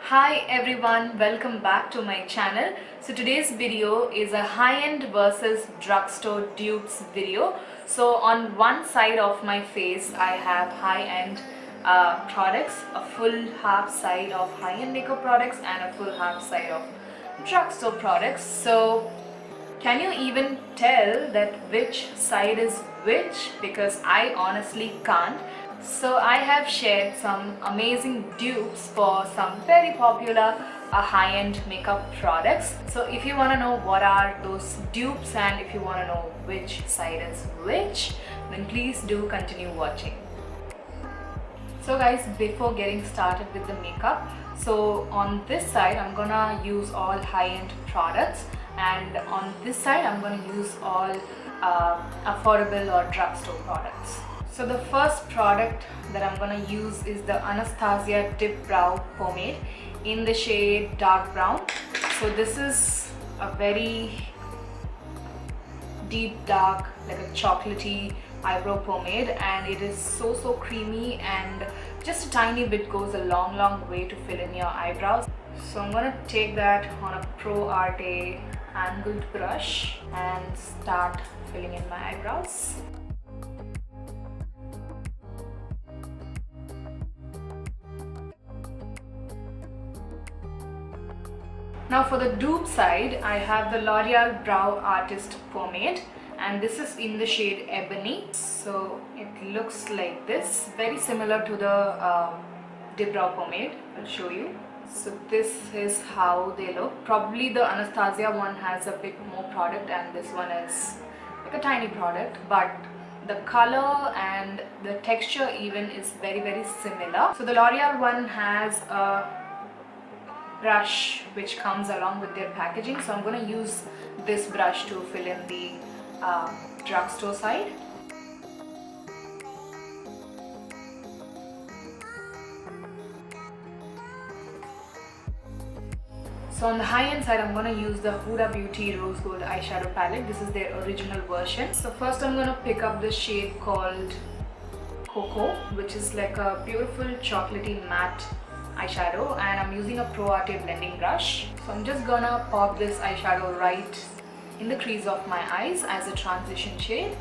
Hi everyone, welcome back to my channel. So today's video is a high-end versus drugstore dupes video. So on one side of my face I have high-end products, a full half side of high-end makeup products and a full half side of drugstore products. So can you even tell that which side is which? Because I honestly can't. So I have shared some amazing dupes for some very popular high-end makeup products. So if you want to know what are those dupes and if you want to know which side is which, then please do continue watching. So guys, before getting started with the makeup, so on this side I'm gonna use all high-end products, and on this side I'm gonna use all affordable or drugstore products. So the first product that I'm gonna use is the Anastasia Dip Brow Pomade in the shade dark brown. So this is a very deep dark, like a chocolatey eyebrow pomade, and it is so creamy, and just a tiny bit goes a long way to fill in your eyebrows. So I'm gonna take that on a Pro Arte angled brush and start filling in my eyebrows. Now for the dupe side, I have the L'Oreal Brow Artist Pomade, and this is in the shade Ebony. So it looks like this, very similar to the Dip Brow Pomade. I'll show you. So this is how they look. Probably the Anastasia one has a bit more product and this one is like a tiny product, but the color and the texture even is very similar. So the L'Oreal one has a brush which comes along with their packaging, so I'm going to use this brush to fill in the drugstore side. So on the high-end side, I'm going to use the Huda Beauty Rose Gold eyeshadow palette. This is their original version. So first I'm going to pick up the shade called Kohl, which is like a beautiful chocolatey matte eyeshadow, and I'm using a Pro Arte blending brush. So I'm just gonna pop this eyeshadow right in the crease of my eyes as a transition shade.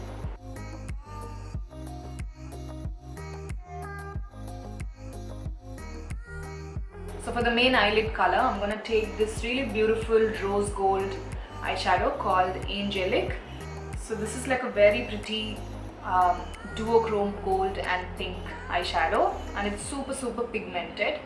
So for the main eyelid color, I'm gonna take this really beautiful rose gold eyeshadow called Angelic. So this is like a very pretty duochrome gold and pink eyeshadow, and it's super pigmented.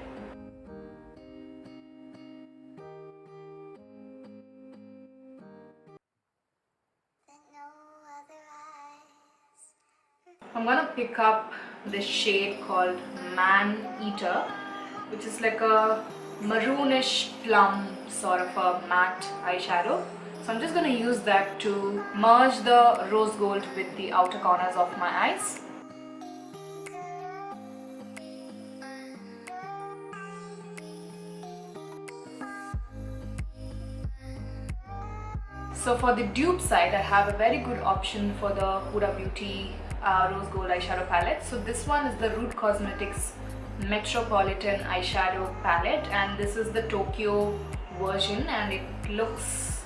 I'm gonna pick up this shade called Man Eater, which is like a maroonish plum sort of a matte eyeshadow. So I'm just gonna use that to merge the rose gold with the outer corners of my eyes. So for the dupe side, I have a very good option for the Huda Beauty Rose Gold eyeshadow palette. So this one is the Root Cosmetics Metropolitan eyeshadow palette, and this is the Tokyo version, and it looks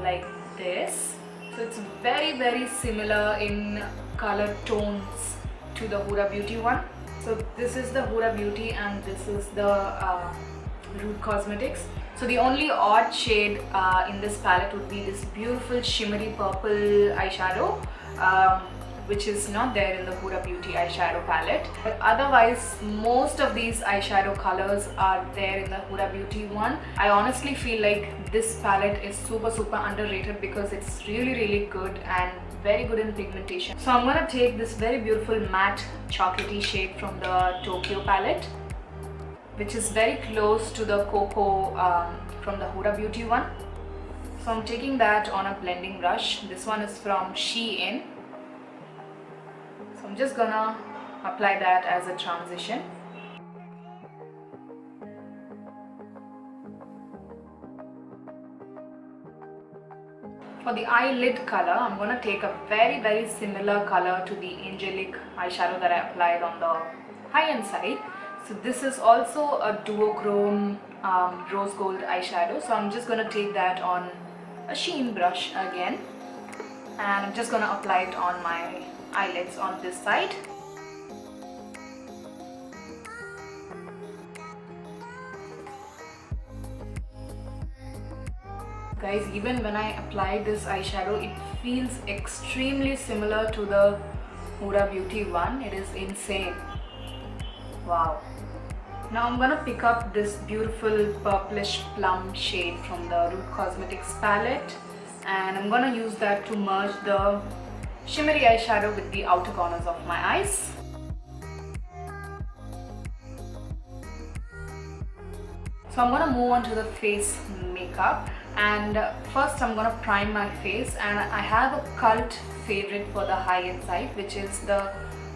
like this. So it's very similar in color tones to the Huda Beauty one. So this is the Huda Beauty and this is the Root Cosmetics. So the only odd shade in this palette would be this beautiful shimmery purple eyeshadow, which is not there in the Huda Beauty eyeshadow palette. But otherwise, most of these eyeshadow colors are there in the Huda Beauty one. I honestly feel like this palette is super underrated because it's really good and very good in pigmentation. So I'm gonna take this very beautiful matte chocolatey shade from the Tokyo palette, which is very close to the Cocoa from the Huda Beauty one. So I'm taking that on a blending brush. This one is from Shein. So I'm just gonna apply that as a transition. For the eyelid color, I'm gonna take a very similar color to the Angelic eyeshadow that I applied on the high-end side. So this is also a duochrome rose gold eyeshadow. So I'm just going to take that on a sheen brush again, and I'm just going to apply it on my eyelids on this side. Guys, even when I apply this eyeshadow, it feels extremely similar to the Huda Beauty one. It is insane. Wow. Now I'm gonna pick up this beautiful purplish plum shade from the Root Cosmetics palette, and I'm gonna use that to merge the shimmery eyeshadow with the outer corners of my eyes. So I'm gonna move on to the face makeup, and first I'm gonna prime my face, and I have a cult favorite for the high-end side, which is the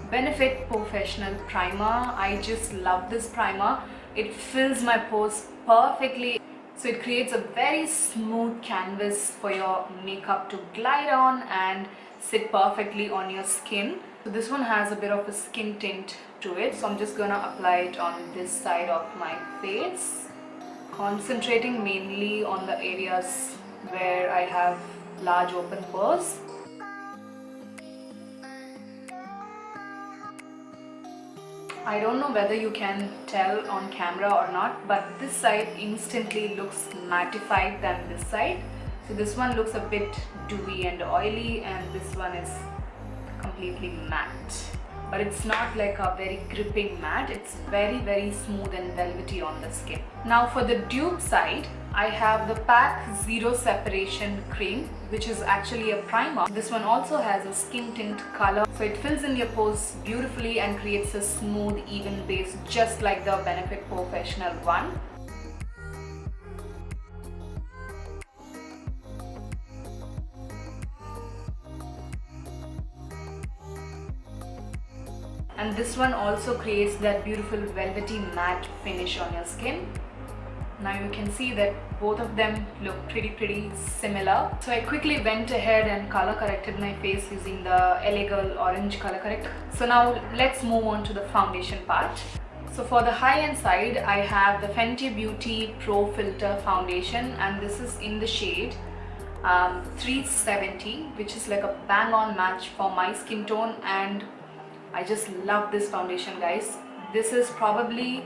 Benefit Porefessional primer. I just love this primer. It fills my pores perfectly, so it creates a very smooth canvas for your makeup to glide on and sit perfectly on your skin. So this one has a bit of a skin tint to it, so I'm just gonna apply it on this side of my face, concentrating mainly on the areas where I have large open pores. I don't know whether you can tell on camera or not, but this side instantly looks mattified than this side. So this one looks a bit dewy and oily, and this one is completely matte. But it's not like a very gripping matte, it's very smooth and velvety on the skin. Now for the dupe side, I have the PAC Zero Separation Cream, which is actually a primer. This one also has a skin tint color, so it fills in your pores beautifully and creates a smooth, even base, just like the Benefit Porefessional one. And this one also creates that beautiful velvety matte finish on your skin. Now you can see that both of them look pretty similar. So I quickly went ahead and color corrected my face using the LA Girl Orange Color Correct. So now let's move on to the foundation part. So for the high-end side, I have the Fenty Beauty Pro Filter Foundation, and this is in the shade 370, which is like a bang-on match for my skin tone, and I just love this foundation, guys. This is probably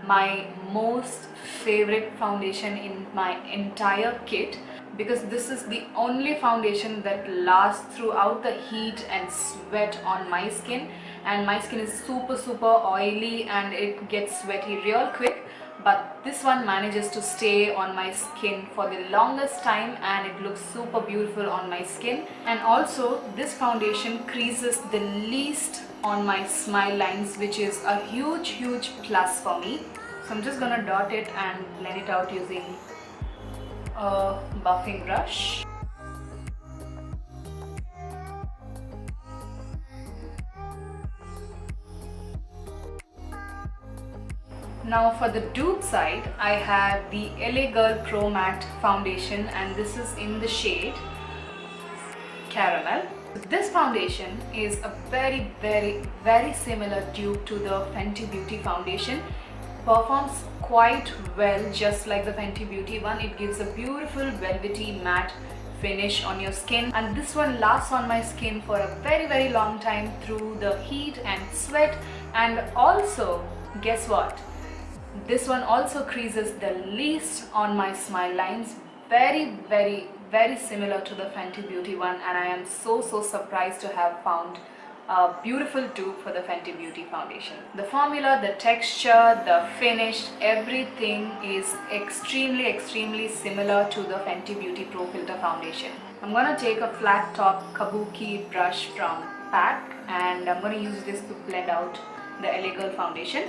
my most favorite foundation in my entire kit, because this is the only foundation that lasts throughout the heat and sweat on my skin, and my skin is super oily and it gets sweaty real quick, but this one manages to stay on my skin for the longest time, and it looks super beautiful on my skin. And also this foundation creases the least on my smile lines, which is a huge plus for me. So I'm just gonna dot it and blend it out using a buffing brush. Now for the dupe side, I have the LA Girl Pro Matte Foundation, and this is in the shade Caramel. This foundation is a very similar dupe to the Fenty Beauty foundation. Performs quite well just like the Fenty Beauty one. It gives a beautiful velvety matte finish on your skin, and this one lasts on my skin for a very long time through the heat and sweat. And also, guess what? This one also creases the least on my smile lines. Very similar to the Fenty Beauty one, and I am so surprised to have found a beautiful dupe for the Fenty Beauty foundation. The formula, the texture, the finish, everything is extremely similar to the Fenty Beauty Pro Filter foundation. I'm gonna take a flat top kabuki brush from PAC, and I'm gonna use this to blend out the LA Girl foundation.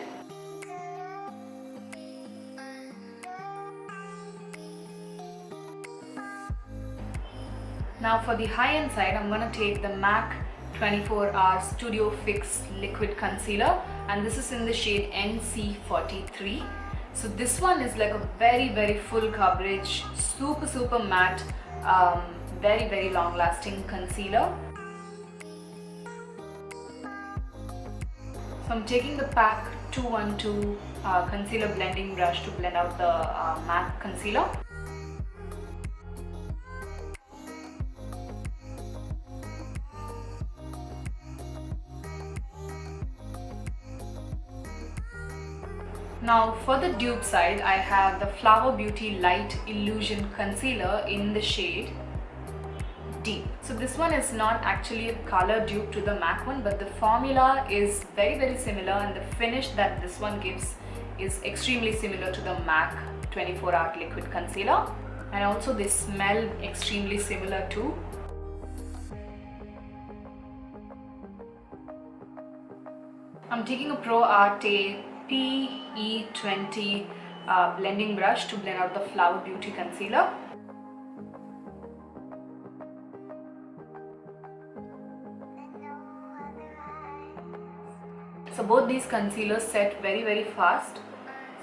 Now for the high-end side, I'm gonna take the MAC 24 Hour Studio Fix Liquid Concealer, and this is in the shade NC43. So this one is like a very full coverage, super matte, very long lasting concealer. So I'm taking the PAC 212 concealer blending brush to blend out the matte concealer. Now for the dupe side, I have the Flower Beauty Light Illusion Concealer in the shade Deep. So this one is not actually a color dupe to the MAC one, but the formula is very similar, and the finish that this one gives is extremely similar to the MAC 24 Hour Liquid Concealer, and also they smell extremely similar too. I'm taking a Pro Arte PE20 blending brush to blend out the Flower Beauty Concealer. So both these concealers set very fast,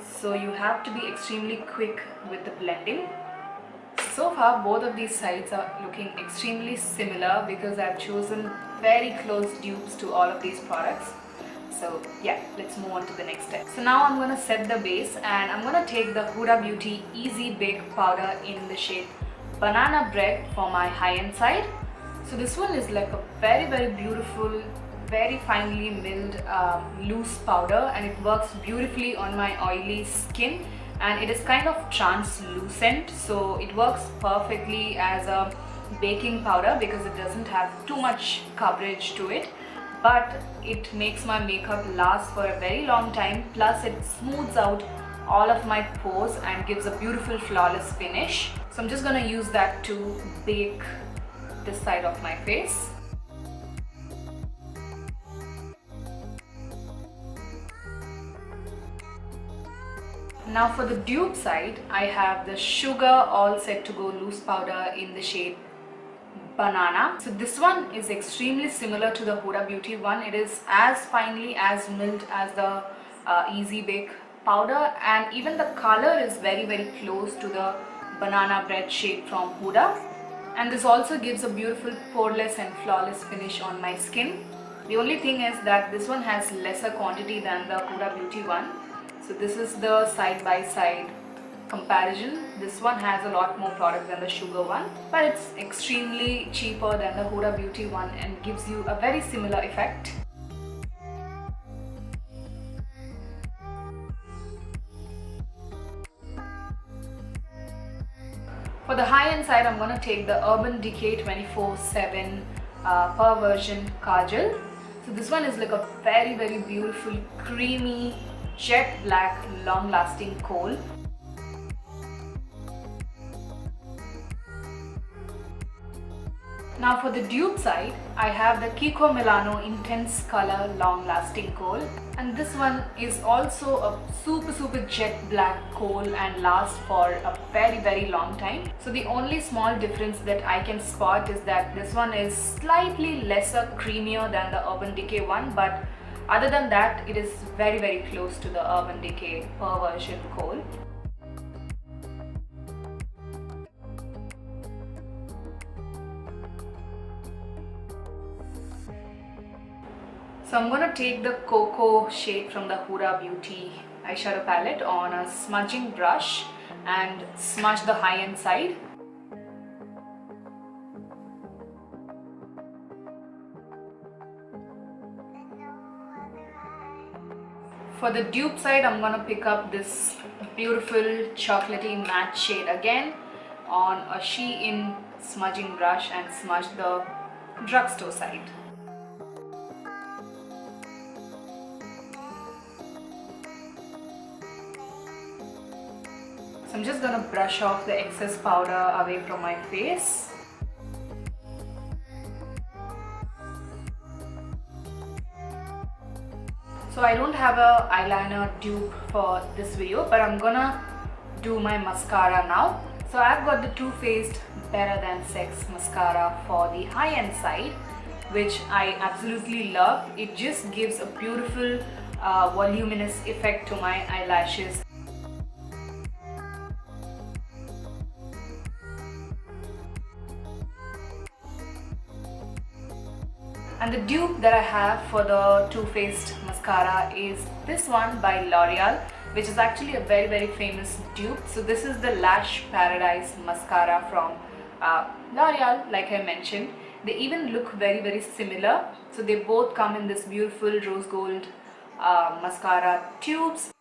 so you have to be extremely quick with the blending. So far both of these sides are looking extremely similar because I've chosen very close dupes to all of these products. So yeah, let's move on to the next step. So now I'm going to set the base, and I'm going to take the Huda Beauty Easy Bake Powder in the shade Banana Bread for my high-end side. So this one is like a very beautiful, very finely milled loose powder, and it works beautifully on my oily skin, and it is kind of translucent, so it works perfectly as a baking powder because it doesn't have too much coverage to it, but it makes my makeup last for a very long time, plus it smooths out all of my pores and gives a beautiful flawless finish. So I'm just going to use that to bake this side of my face. Now for the dupe side, I have the Sugar All Set to Go loose powder in the shade Banana. So this one is extremely similar to the Huda Beauty one. It is as finely as milled as the Easy Bake powder, and even the color is very close to the Banana Bread shade from Huda. And this also gives a beautiful poreless and flawless finish on my skin. The only thing is that this one has lesser quantity than the Huda Beauty one. So this is the side-by-side comparison. This one has a lot more product than the Sugar one, but it's extremely cheaper than the Huda Beauty one and gives you a very similar effect. For the high-end side, I'm going to take the Urban Decay 24/7 Perversion Kajal. So this one is like a very beautiful, creamy, jet black, long-lasting kohl. Now for the dupe side, I have the Kiko Milano Intense Color Long Lasting Kohl, and this one is also a super jet black kohl and lasts for a very long time. So the only small difference that I can spot is that this one is slightly lesser creamier than the Urban Decay one, but other than that it is very close to the Urban Decay Perversion Kohl. So I'm going to take the Cocoa shade from the Huda Beauty eyeshadow palette on a smudging brush and smudge the high-end side. For the dupe side, I'm going to pick up this beautiful chocolatey matte shade again on a Shein smudging brush and smudge the Drugstore side. I'm just going to brush off the excess powder away from my face. So I don't have a eyeliner dupe for this video, but I'm gonna do my mascara now. So I've got the Too Faced Better Than Sex mascara for the high-end side, which I absolutely love. It just gives a beautiful voluminous effect to my eyelashes. And the dupe that I have for the Too Faced mascara mascara is this one by Loreal, which is actually a very famous dupe. So this is the Lash Paradise mascara from L'Oreal, like I mentioned. They even look very similar. So they both come in this beautiful rose gold mascara tubes.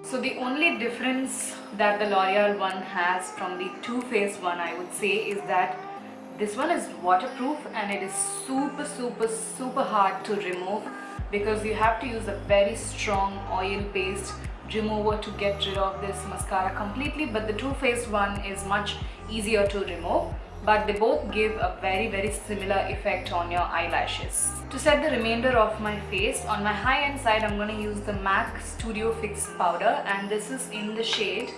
So the only difference that the L'Oreal one has from the Too Faced one, I would say, is that this one is waterproof and it is super hard to remove, because you have to use a very strong oil-based remover to get rid of this mascara completely. But the Too Faced one is much easier to remove, but they both give a very similar effect on your eyelashes. To set the remainder of my face, on my high-end side, I'm going to use the MAC Studio Fix powder, and this is in the shade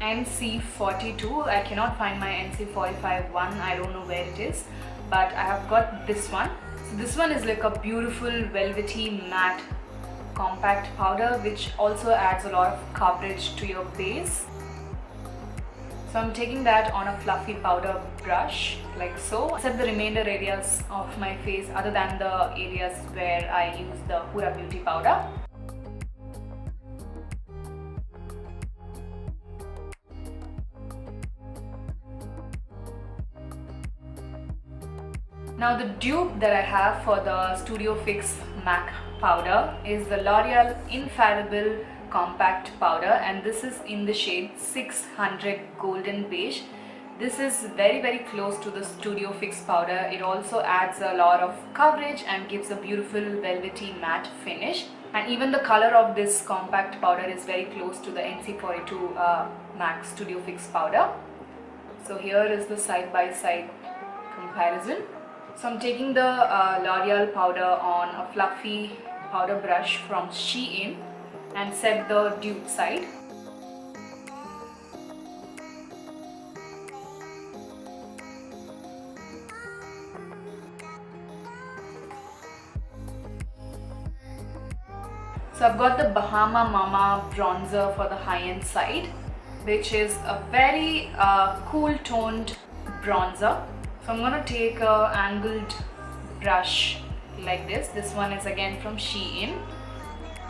NC42. I cannot find my NC45 one, I don't know where it is, but I have got this one. So this one is like a beautiful velvety matte compact powder, which also adds a lot of coverage to your base. So I'm taking that on a fluffy powder brush, like so. Set the remainder areas of my face, other than the areas where I use the Huda Beauty powder. Now the dupe that I have for the Studio Fix MAC powder is the L'Oreal Infallible compact powder, and this is in the shade 600 Golden Beige. This is very close to the Studio Fix powder. It also adds a lot of coverage and gives a beautiful velvety matte finish, and even the color of this compact powder is very close to the NC42 MAC Studio Fix powder. So here is the side-by-side comparison. So I'm taking the L'Oreal powder on a fluffy powder brush from Shein and set the dupe side. So I've got the Bahama Mama bronzer for the high-end side, which is a very cool toned bronzer. So I'm going to take a angled brush like this. This one is again from Shein.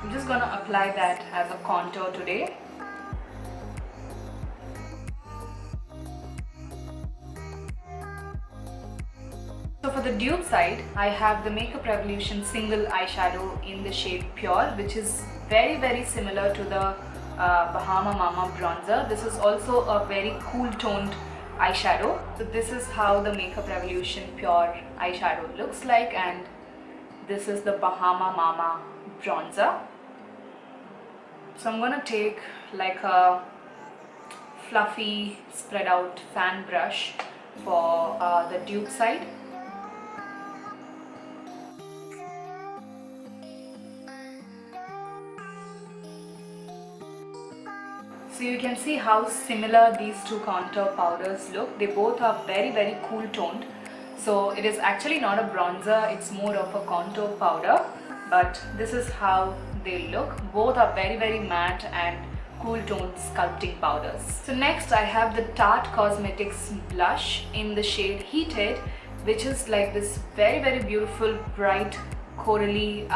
I'm just going to apply that as a contour today. So for the dupe side, I have the Makeup Revolution single eyeshadow in the shade Pure, which is very similar to the Bahama Mama bronzer. This is also a very cool toned eyeshadow. So this is how the Makeup Revolution Pure eyeshadow looks like, and this is the Bahama Mama bronzer. So I'm gonna take like a fluffy spread out fan brush for the dupe side. So you can see how similar these two contour powders look. They both are very cool toned. So it is actually not a bronzer, it's more of a contour powder, but this is how they look. Both are very matte and cool toned sculpting powders. So next I have the Tarte Cosmetics blush in the shade Heated, which is like this very beautiful bright corally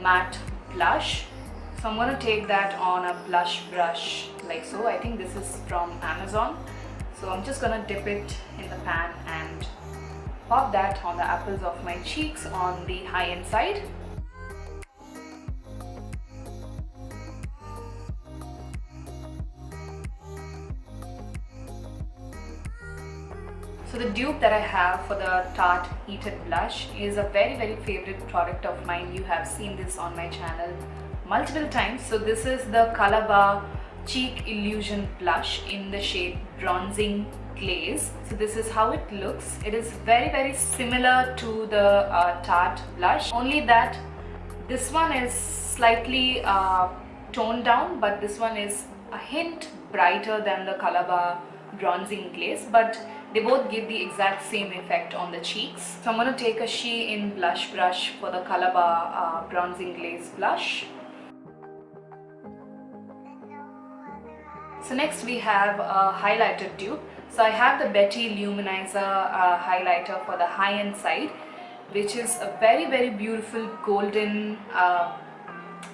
matte blush. So I'm going to take that on a blush brush like so. I think this is from Amazon. So I'm just going to dip it in the pan and pop that on the apples of my cheeks on the high-end side. So the dupe that I have for the Tarte Heated blush is a very favorite product of mine. You have seen this on my channel multiple times. So this is the Calabar Cheek Illusion blush in the shade Bronzing Glaze. So this is how it looks. It is very similar to the Tarte blush, only that this one is slightly toned down, but this one is a hint brighter than the Calabar Bronzing Glaze, but they both give the exact same effect on the cheeks. So I'm going to take a Shein blush brush for the Calabar Bronzing Glaze blush. So next we have a highlighter dupe. So I have the Betty Luminizer highlighter for the high-end side, which is a very beautiful golden,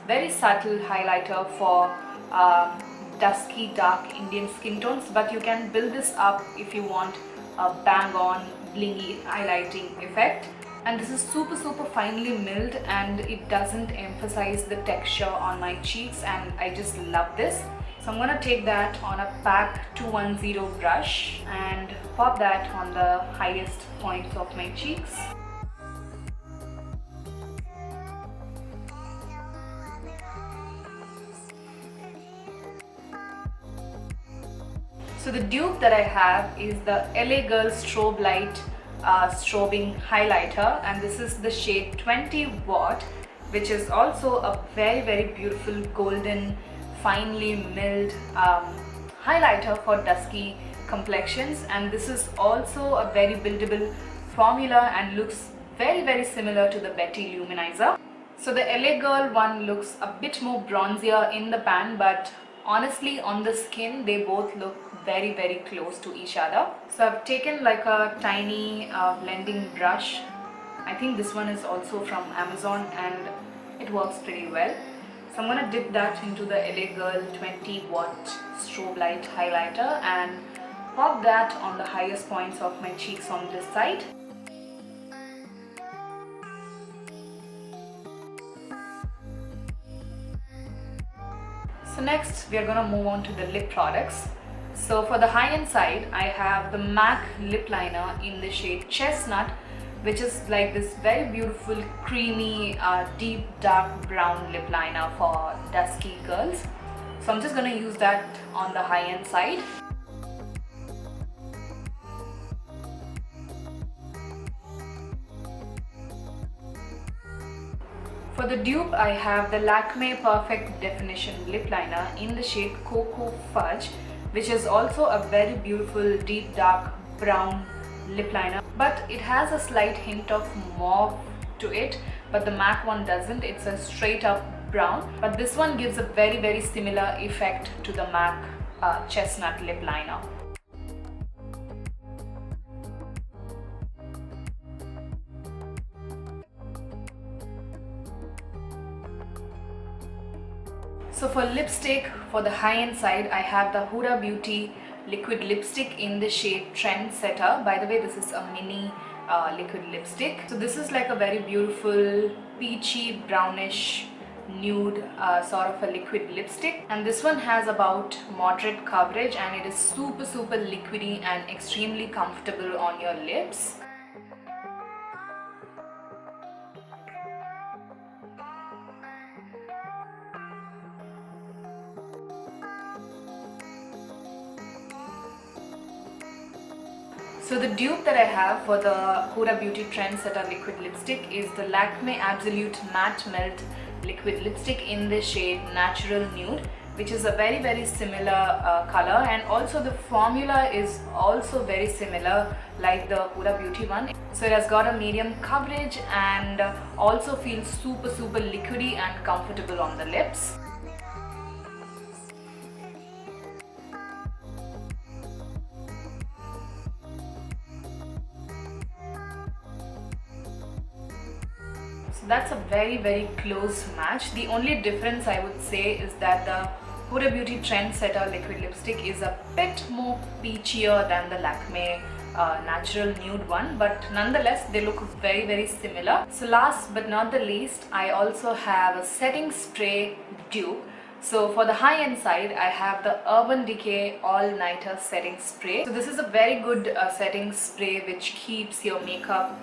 very subtle highlighter for dusky dark Indian skin tones, but you can build this up if you want a bang on blingy highlighting effect. And this is super finely milled, and it doesn't emphasize the texture on my cheeks, and I just love this. So I'm gonna take that on a PAC 210 brush and pop that on the highest points of my cheeks. So the dupe that I have is the LA Girl Strobe Light strobing highlighter, and this is the shade 20 Watt, which is also a very beautiful golden finely milled highlighter for dusky complexions. And this is also a very buildable formula and looks very similar to the Betty Luminizer. So the LA Girl one looks a bit more bronzier in the pan, but honestly on the skin they both look very close to each other. So I've taken like a tiny blending brush. I think this one is also from Amazon and it works pretty well. So I'm gonna dip that into the LA Girl 20 Watt Strobe Light highlighter and pop that on the highest points of my cheeks on this side. So next we are gonna move on to the lip products. So for the high-end side, I have the MAC lip liner in the shade Chestnut, which is like this very beautiful creamy deep dark brown lip liner for dusky girls. So I'm just gonna use that on the high-end side. For the dupe, I have the Lakme Perfect Definition lip liner in the shade Cocoa Fudge, which is also a very beautiful deep dark brown lip liner, but it has a slight hint of mauve to it, but the MAC one doesn't. It's a straight up brown, but this one gives a very similar effect to the MAC Chestnut lip liner. So for lipstick, for the high-end side, I have the Huda Beauty liquid lipstick in the shade Trendsetter. By the way, this is a mini liquid lipstick. So this is like a very beautiful peachy brownish nude sort of a liquid lipstick, and this one has about moderate coverage and it is super liquidy and extremely comfortable on your lips. So the dupe that I have for the Huda Beauty Trendsetter liquid lipstick is the Lakme Absolute Matte Melt liquid lipstick in the shade Natural Nude, which is a very similar color, and also the formula is also very similar like the Huda Beauty one. So it has got a medium coverage and also feels super liquidy and comfortable on the lips. So that's a very close match. The only difference I would say is that the Huda Beauty Trendsetter liquid lipstick is a bit more peachier than the Lakme Natural Nude one, but nonetheless they look very similar. So last but not the least, I also have a setting spray dupe. So for the high-end side, I have the Urban Decay All Nighter Setting Spray. So this is a very good setting spray which keeps your makeup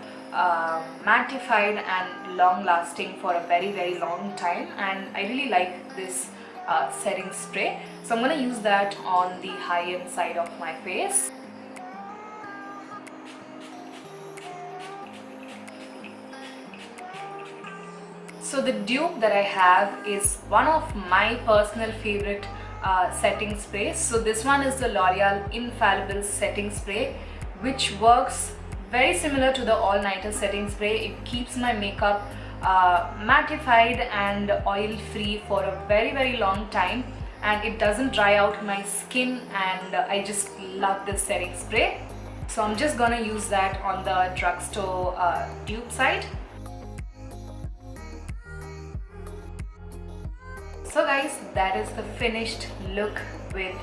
mattified and long lasting for a very long time, and I really like this setting spray. So I'm going to use that on the high-end side of my face. So the dupe that I have is one of my personal favorite setting sprays. So this one is the L'Oreal Infallible setting spray, which works very similar to the all nighter setting spray. It keeps my makeup mattified and oil free for a very long time, and it doesn't dry out my skin, and I just love this setting spray. So I'm just gonna use that on the Drugstore dupe side. So guys, that is the finished look with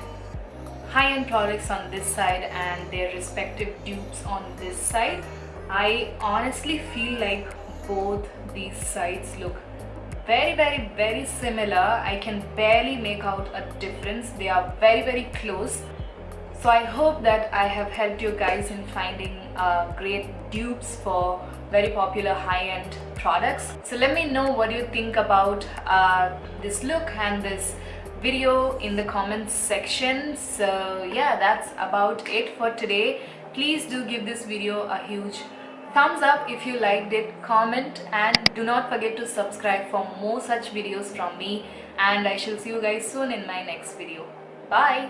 high-end products on this side and their respective dupes on this side. I honestly feel like both these sides look very similar. I can barely make out a difference. They are very close. So I hope that I have helped you guys in finding great dupes for very popular high-end products. So let me know what you think about this look and this video in the comments section. So yeah, that's about it for today. Please do give this video a huge thumbs up if you liked it, comment, and do not forget to subscribe for more such videos from me, and I shall see you guys soon in my next video. Bye.